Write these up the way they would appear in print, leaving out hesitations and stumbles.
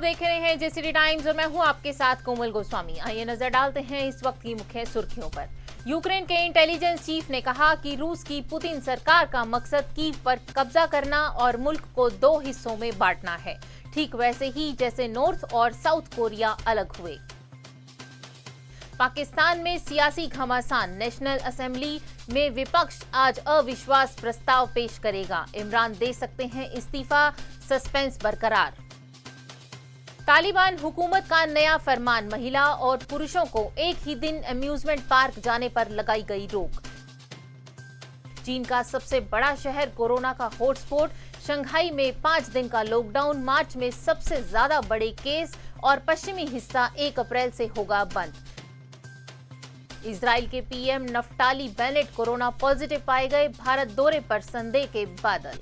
देख रहे हैं जेसीडी टाइम्स और मैं हूं आपके साथ कोमल गोस्वामी। आइए नजर डालते हैं इस वक्त की मुख्य सुर्खियों पर। यूक्रेन के इंटेलिजेंस चीफ ने कहा कि रूस की पुतिन सरकार का मकसद कीव पर कब्जा करना और मुल्क को दो हिस्सों में बांटना है, ठीक वैसे ही जैसे नॉर्थ और साउथ कोरिया अलग हुए। पाकिस्तान में सियासी घमासान, नेशनल असेंबली में विपक्ष आज अविश्वास प्रस्ताव पेश करेगा, इमरान दे सकते हैं इस्तीफा, सस्पेंस बरकरार। तालिबान हुकूमत का नया फरमान, महिला और पुरुषों को एक ही दिन अम्यूजमेंट पार्क जाने पर लगाई गई रोक। चीन का सबसे बड़ा शहर कोरोना का हॉटस्पॉट, शंघाई में 5 दिन का लॉकडाउन, मार्च में सबसे ज्यादा बड़े केस और पश्चिमी हिस्सा 1 अप्रैल से होगा बंद। इजराइल के PM Naftali Bennett corona positive पाए गए, भारत दौरे पर संदेह के बादल।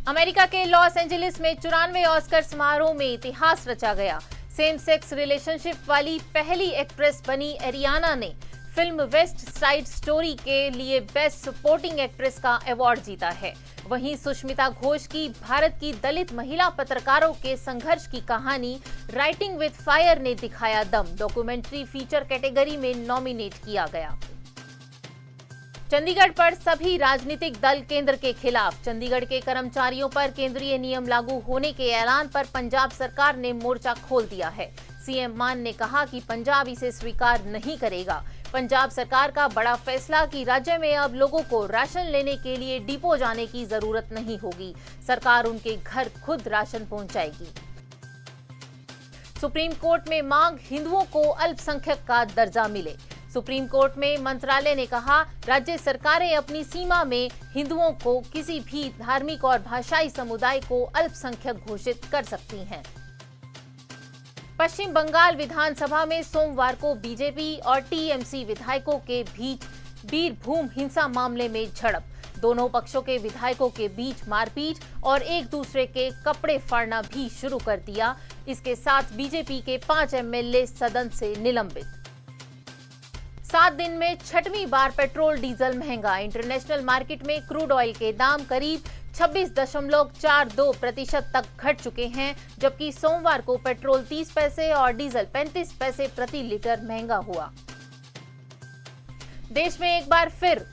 अमेरिका के लॉस एंजलिस में 94वें ऑस्कर समारोह में इतिहास रचा गया। सेम सेक्स रिलेशनशिप वाली पहली एक्ट्रेस बनी एरियाना ने फिल्म वेस्ट साइड स्टोरी के लिए बेस्ट सपोर्टिंग एक्ट्रेस का अवार्ड जीता है। वहीं सुष्मिता घोष की भारत की दलित महिला पत्रकारों के संघर्ष की कहानी राइटिंग विद फायर ने दिखाया दम, डॉक्यूमेंट्री फीचर कैटेगरी में नॉमिनेट किया गया। चंडीगढ़ पर सभी राजनीतिक दल केंद्र के खिलाफ, चंडीगढ़ के कर्मचारियों पर केंद्रीय नियम लागू होने के ऐलान पर पंजाब सरकार ने मोर्चा खोल दिया है। सीएम मान ने कहा कि पंजाब इसे स्वीकार नहीं करेगा। पंजाब सरकार का बड़ा फैसला कि राज्य में अब लोगों को राशन लेने के लिए डिपो जाने की जरूरत नहीं होगी, सरकार उनके घर खुद राशन पहुंचाएगी। सुप्रीम कोर्ट में मांग, हिंदुओं को अल्पसंख्यक का दर्जा मिले। सुप्रीम कोर्ट में मंत्रालय ने कहा, राज्य सरकारें अपनी सीमा में हिंदुओं को किसी भी धार्मिक और भाषाई समुदाय को अल्पसंख्यक घोषित कर सकती हैं। पश्चिम बंगाल विधानसभा में सोमवार को बीजेपी और टीएमसी विधायकों के बीच बीरभूम हिंसा मामले में झड़प, दोनों पक्षों के विधायकों के बीच मारपीट और एक दूसरे के कपड़े फाड़ना भी शुरू कर दिया। इसके साथ बीजेपी के 5 एमएलए सदन से निलंबित। 7 दिन में 6वीं बार पेट्रोल डीजल महंगा, इंटरनेशनल मार्केट में क्रूड ऑयल के दाम करीब 26.42% तक घट चुके हैं, जबकि सोमवार को पेट्रोल 30 पैसे और डीजल 35 पैसे प्रति लीटर महंगा हुआ। देश में एक बार फिर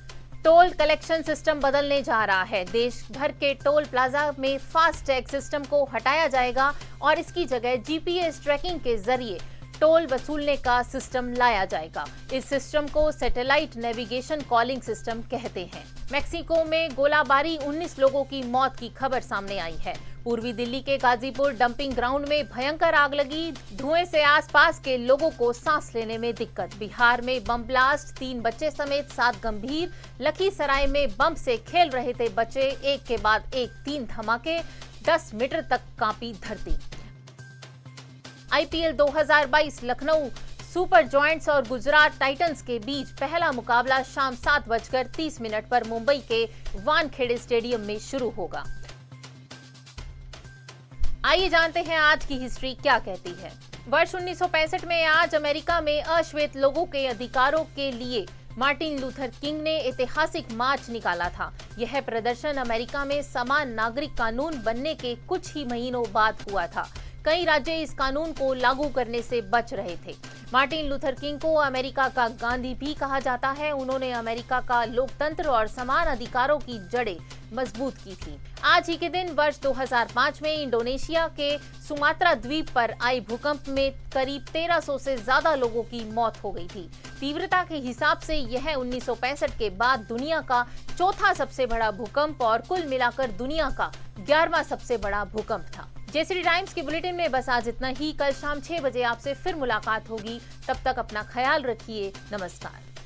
टोल कलेक्शन सिस्टम बदलने जा रहा है। देश भर के टोल प्लाजा में फास्टैग सिस्टम को हटाया जाएगा और इसकी जगह जीपीएस ट्रैकिंग के जरिए टोल वसूलने का सिस्टम लाया जाएगा। इस सिस्टम को सैटेलाइट नेविगेशन कॉलिंग सिस्टम कहते हैं। मेक्सिको में गोलाबारी, 19 लोगों की मौत की खबर सामने आई है। पूर्वी दिल्ली के गाजीपुर डंपिंग ग्राउंड में भयंकर आग लगी, धुएं से आसपास के लोगों को सांस लेने में दिक्कत। बिहार में बम ब्लास्ट, 3 बच्चे समेत 7 गंभीर। लखीसराय में बम से खेल रहे थे बच्चे, एक के बाद एक 3 धमाके, 10 मीटर तक कांपी धरती। आईपीएल 2022 लखनऊ सुपर जॉयंट्स और गुजरात टाइटंस के बीच पहला मुकाबला शाम 7:30 पर मुंबई के वानखेड़े स्टेडियम में शुरू होगा। आइए जानते हैं आज की हिस्ट्री क्या कहती है। वर्ष 1965 में आज अमेरिका में अश्वेत लोगों के अधिकारों के लिए मार्टिन लूथर किंग ने ऐतिहासिक मार्च निकाला था। यह प्रदर्शन अमेरिका में समान नागरिक कानून बनने के कुछ ही महीनों बाद हुआ था। कई राज्य इस कानून को लागू करने से बच रहे थे। मार्टिन लूथर किंग को अमेरिका का गांधी भी कहा जाता है। उन्होंने अमेरिका का लोकतंत्र और समान अधिकारों की जड़ें मजबूत की थी। आज ही के दिन वर्ष 2005 में इंडोनेशिया के सुमात्रा द्वीप पर आई भूकंप में करीब 1300 से ज्यादा लोगों की मौत हो गई थी। तीव्रता के हिसाब से यह 1965 के बाद दुनिया का चौथा सबसे बड़ा भूकंप और कुल मिलाकर दुनिया का 11वां सबसे बड़ा भूकंप था। जेसीडी टाइम्स के बुलेटिन में बस आज इतना ही। कल शाम 6 बजे आपसे फिर मुलाकात होगी। तब तक अपना ख्याल रखिए। नमस्कार।